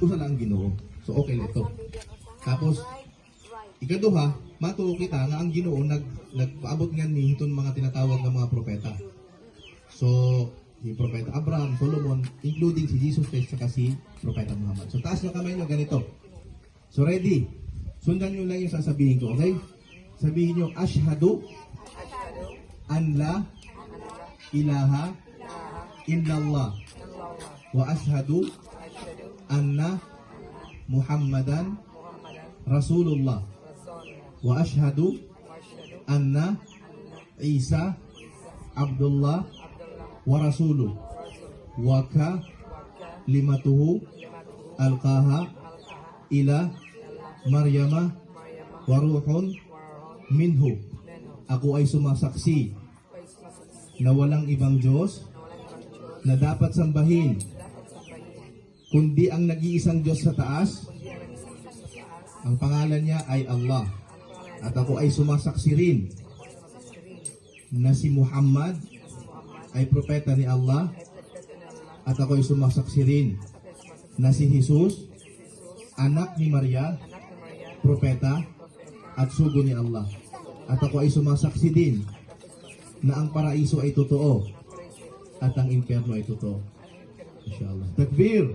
usa lang ang Ginoo. So okay lang ito. Tapos ikaduha, matuo kita nga ang Ginoo nagpaabot nga ni hiton mga tinatawag nga mga propeta. So yung propeta Abraham, Solomon, including si Jesus Christ saka si propeta Muhammad. So taas na kamay nyo ganito. So ready? Sundan nyo lang yung sasabihin ko, okay? Sabihin nyo, Ashhadu an la ilaha illallah wa ashhadu anna Muhammadan Rasulullah wa ashhadu anna Isa Abdullah wa Rasuluh wa kalimatuhu alqaha ila Maryama wa ruhun minhu. Ako ay sumasaksi na walang ibang Diyos na dapat sambahin kundi ang nag-iisang Diyos sa taas. Ang pangalan niya ay Allah. At ako ay sumasaksi rin na si Muhammad ay propeta ni Allah. At ako ay sumasaksi rin na si Jesus, anak ni Maria, propeta at sugo ni Allah. At ako ay sumasaksi din na ang paraiso ay totoo at ang impyerno ay totoo. Inshallah. Takbir!